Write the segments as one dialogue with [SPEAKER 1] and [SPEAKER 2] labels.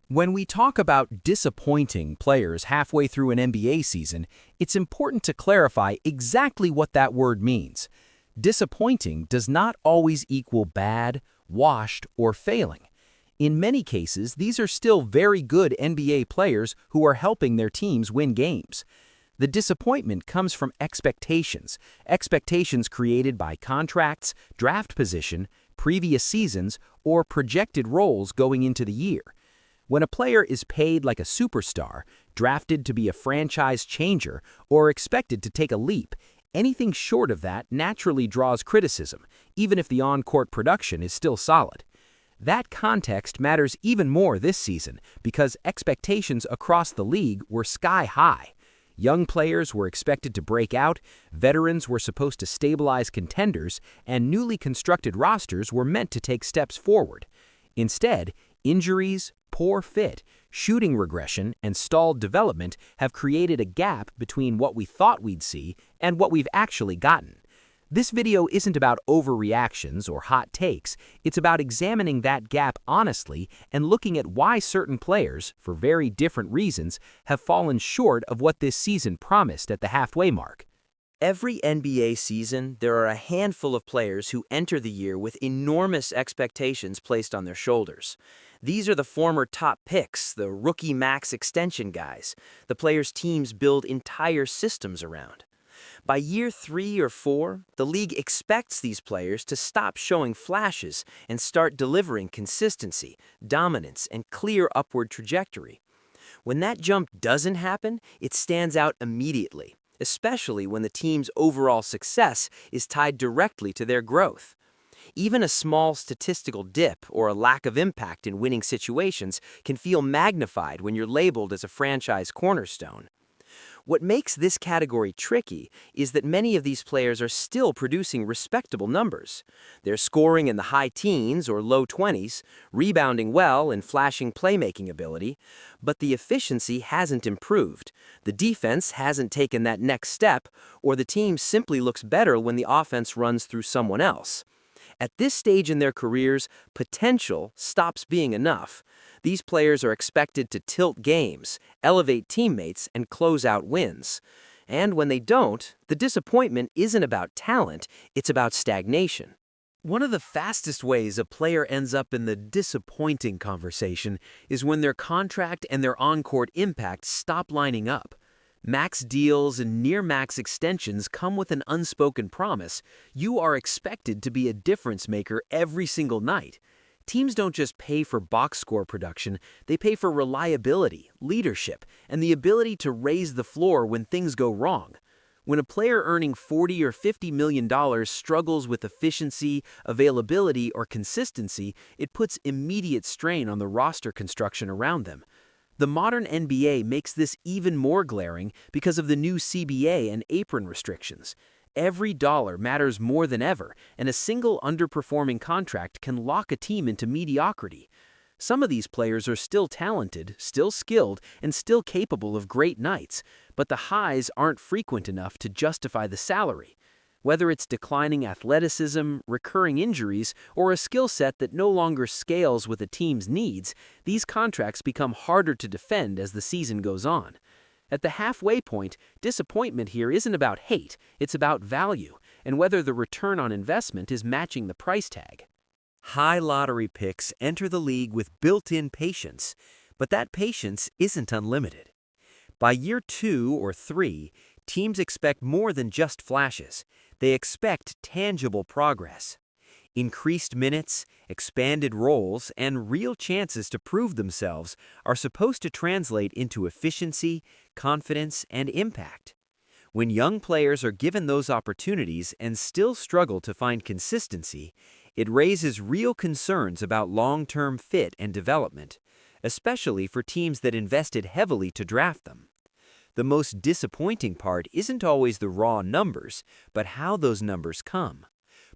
[SPEAKER 1] When we talk about disappointing players halfway through an NBA season, it's important to clarify exactly what that word means. Disappointing does not always equal bad, washed, or failing. In many cases, these are still very good NBA players who are helping their teams win games. The disappointment comes from expectations created by contracts, draft position, previous seasons, or projected roles going into the year. When a player is paid like a superstar, drafted to be a franchise changer, or expected to take a leap, anything short of that naturally draws criticism, even if the on-court production is still solid. That context matters even more this season because expectations across the league were sky high. Young players were expected to break out, veterans were supposed to stabilize contenders, and newly constructed rosters were meant to take steps forward. Instead, injuries, poor fit, shooting regression, and stalled development have created a gap between what we thought we'd see and what we've actually gotten. This video isn't about overreactions or hot takes, it's about examining that gap honestly and looking at why certain players, for very different reasons, have fallen short of what this season promised at the halfway mark.
[SPEAKER 2] Every NBA season, there are a handful of players who enter the year with enormous expectations placed on their shoulders. These are the former top picks, the rookie max extension guys, the players teams build entire systems around. By year 3 or 4, the league expects these players to stop showing flashes and start delivering consistency, dominance, and clear upward trajectory. When that jump doesn't happen, it stands out immediately, especially when the team's overall success is tied directly to their growth. Even a small statistical dip or a lack of impact in winning situations can feel magnified when you're labeled as a franchise cornerstone. What makes this category tricky is that many of these players are still producing respectable numbers. They're scoring in the high teens or low 20s, rebounding well and flashing playmaking ability, but the efficiency hasn't improved, the defense hasn't taken that next step, or the team simply looks better when the offense runs through someone else. At this stage in their careers, potential stops being enough. These players are expected to tilt games, elevate teammates, and close out wins. And when they don't, the disappointment isn't about talent, it's about stagnation.
[SPEAKER 1] One of the fastest ways a player ends up in the disappointing conversation is when their contract and their on-court impact stop lining up. Max deals and near-max extensions come with an unspoken promise. You are expected to be a difference maker every single night. Teams don't just pay for box score production, they pay for reliability, leadership, and the ability to raise the floor when things go wrong. When a player earning $40 or $50 million struggles with efficiency, availability, or consistency, it puts immediate strain on the roster construction around them. The modern NBA makes this even more glaring because of the new CBA and apron restrictions. Every dollar matters more than ever, and a single underperforming contract can lock a team into mediocrity. Some of these players are still talented, still skilled, and still capable of great nights, but the highs aren't frequent enough to justify the salary. Whether it's declining athleticism, recurring injuries, or a skill set that no longer scales with a team's needs, these contracts become harder to defend as the season goes on. At the halfway point, disappointment here isn't about hate, it's about value, and whether the return on investment is matching the price tag. High lottery picks enter the league with built-in patience, but that patience isn't unlimited. By year 2 or 3, teams expect more than just flashes. They expect tangible progress. Increased minutes, expanded roles, and real chances to prove themselves are supposed to translate into efficiency, confidence, and impact. When young players are given those opportunities and still struggle to find consistency, it raises real concerns about long-term fit and development, especially for teams that invested heavily to draft them. The most disappointing part isn't always the raw numbers, but how those numbers come.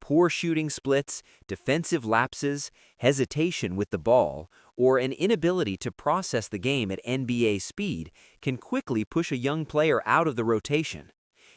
[SPEAKER 1] Poor shooting splits, defensive lapses, hesitation with the ball, or an inability to process the game at NBA speed can quickly push a young player out of the rotation.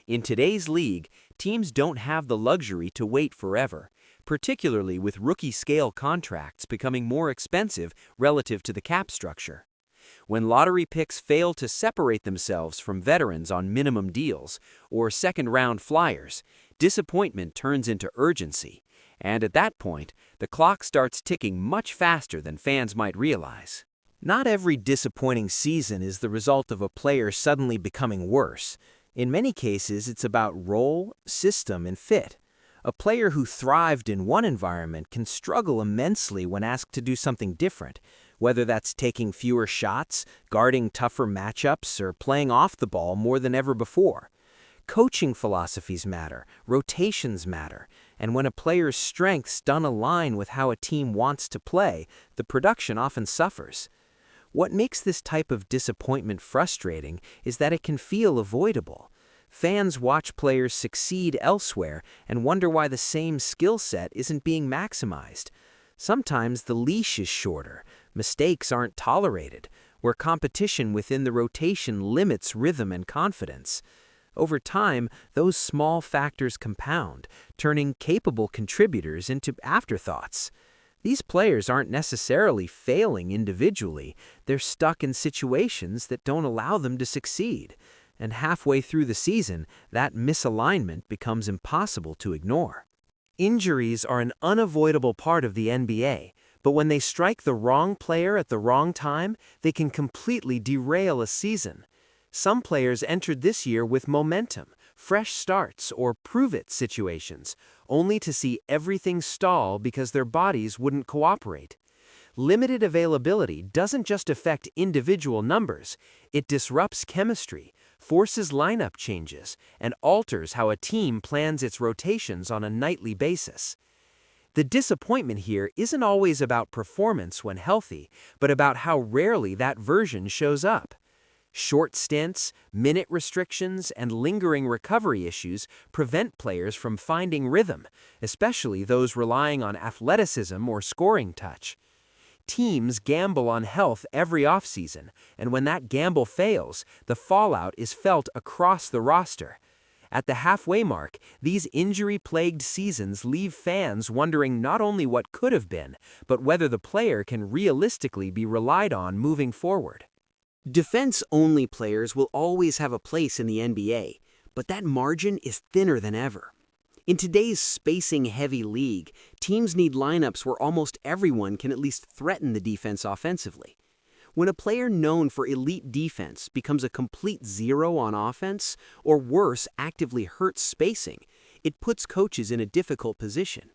[SPEAKER 1] In today's league, teams don't have the luxury to wait forever.
[SPEAKER 2] particularly with rookie-scale contracts becoming more expensive relative to the cap structure. When lottery picks fail to separate themselves from veterans on minimum deals or second-round flyers, disappointment turns into urgency, and at that point, the clock starts ticking much faster than fans might realize. Not every disappointing season is the result of a player suddenly becoming worse. In many cases, it's about role, system, and fit. A player who thrived in one environment can struggle immensely when asked to do something different, whether that's taking fewer shots, guarding tougher matchups, or playing off the ball more than ever before. Coaching philosophies matter, rotations matter, and when a player's strengths don't align with how a team wants to play, the production often suffers. What makes this type of disappointment frustrating is that it can feel avoidable. Fans watch players succeed elsewhere and wonder why the same skill set isn't being maximized. Sometimes the leash is shorter, mistakes aren't tolerated, where competition within the rotation limits rhythm and confidence. Over time, those small factors compound, turning capable contributors into afterthoughts. These players aren't necessarily failing individually, they're stuck in situations that don't allow them to succeed. And halfway through the season, that misalignment becomes impossible to ignore. Injuries are an unavoidable part of the NBA, but when they strike the wrong player at the wrong time, they can completely derail a season. Some players entered this year with momentum, fresh starts, or prove-it situations, only to see everything stall because their bodies wouldn't cooperate. Limited availability doesn't just affect individual numbers, it disrupts chemistry, forces lineup changes, and alters how a team plans its rotations on a nightly basis. The disappointment here isn't always about performance when healthy, but about how rarely that version shows up. Short stints, minute restrictions, and lingering recovery issues prevent players from finding rhythm, especially those relying on athleticism or scoring touch. Teams gamble on health every offseason, and when that gamble fails, the fallout is felt across the roster. At the halfway mark, these injury-plagued seasons leave fans wondering not only what could have been, but whether the player can realistically be relied on moving forward.
[SPEAKER 3] Defense-only players will always have a place in the NBA, but that margin is thinner than ever. In today's spacing-heavy league, teams need lineups where almost everyone can at least threaten the defense offensively. When a player known for elite defense becomes a complete zero on offense, or worse, actively hurts spacing, it puts coaches in a difficult position.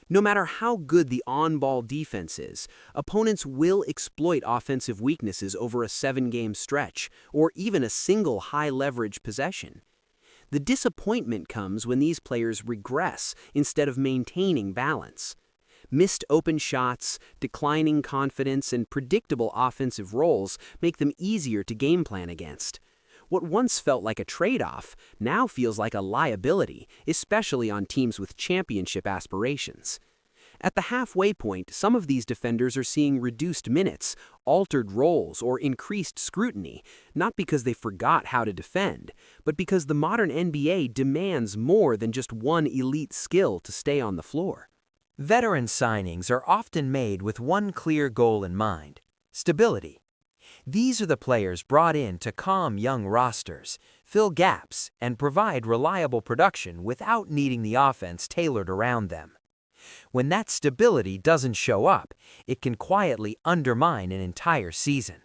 [SPEAKER 3] No matter how good the on-ball defense is, opponents will exploit offensive weaknesses over a 7-game stretch, or even a single high-leverage possession. The disappointment comes when these players regress instead of maintaining balance. Missed open shots, declining confidence, and predictable offensive roles make them easier to game plan against. What once felt like a trade-off now feels like a liability, especially on teams with championship aspirations. At the halfway point, some of these defenders are seeing reduced minutes, altered roles, or increased scrutiny, not because they forgot how to defend, but because the modern NBA demands more than just one elite skill to stay on the floor.
[SPEAKER 2] Veteran signings are often made with one clear goal in mind: stability. These are the players brought in to calm young rosters, fill gaps, and provide reliable production without needing the offense tailored around them. When that stability doesn't show up, it can quietly undermine an entire season.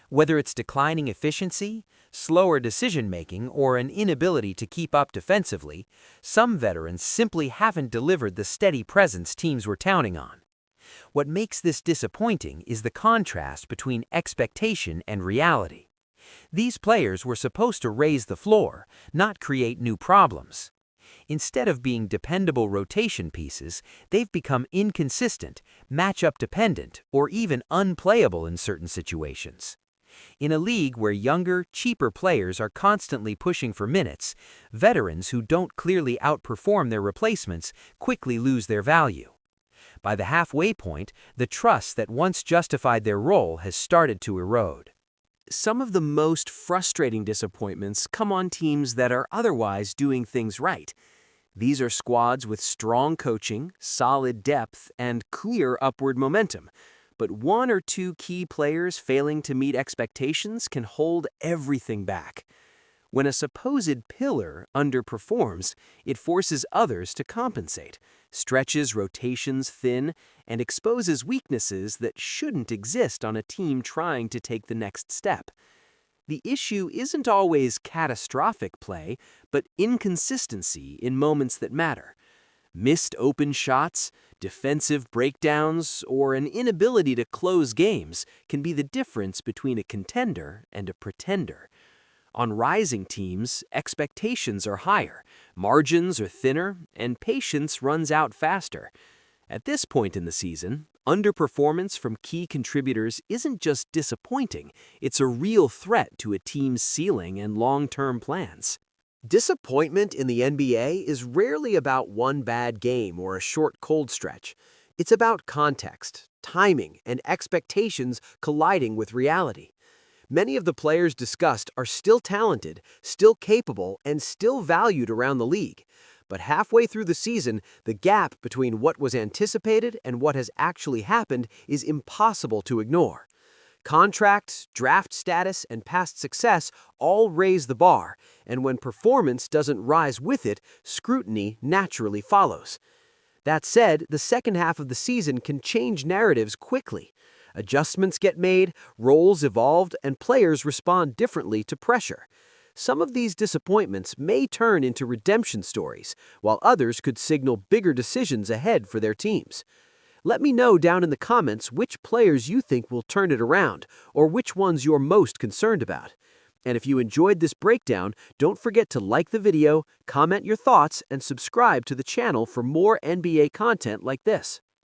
[SPEAKER 2] Whether it's declining efficiency, slower decision-making, or an inability to keep up defensively, some veterans simply haven't delivered the steady presence teams were counting on. What makes this disappointing is the contrast between expectation and reality. These players were supposed to raise the floor, not create new problems. Instead of being dependable rotation pieces, they've become inconsistent, matchup dependent, or even unplayable in certain situations. In a league where younger, cheaper players are constantly pushing for minutes, veterans who don't clearly outperform their replacements quickly lose their value. By the halfway point, the trust that once justified their role has started to erode.
[SPEAKER 3] Some of the most frustrating disappointments come on teams that are otherwise doing things right. These are squads with strong coaching, solid depth, and clear upward momentum. But one or two key players failing to meet expectations can hold everything back. When a supposed pillar underperforms, it forces others to compensate, stretches rotations thin, and exposes weaknesses that shouldn't exist on a team trying to take the next step. The issue isn't always catastrophic play, but inconsistency in moments that matter. Missed open shots, defensive breakdowns, or an inability to close games can be the difference between a contender and a pretender. On rising teams, expectations are higher, margins are thinner, and patience runs out faster. At this point in the season, underperformance from key contributors isn't just disappointing, it's a real threat to a team's ceiling and long-term plans.
[SPEAKER 4] Disappointment in the NBA is rarely about one bad game or a short cold stretch. It's about context, timing, and expectations colliding with reality. Many of the players discussed are still talented, still capable, and still valued around the league. But halfway through the season, the gap between what was anticipated and what has actually happened is impossible to ignore. Contracts, draft status, and past success all raise the bar, and when performance doesn't rise with it, scrutiny naturally follows. That said, the second half of the season can change narratives quickly. Adjustments get made, roles evolved, and players respond differently to pressure. Some of these disappointments may turn into redemption stories, while others could signal bigger decisions ahead for their teams. Let me know down in the comments which players you think will turn it around, or which ones you're most concerned about. And if you enjoyed this breakdown, don't forget to like the video, comment your thoughts, and subscribe to the channel for more NBA content like this.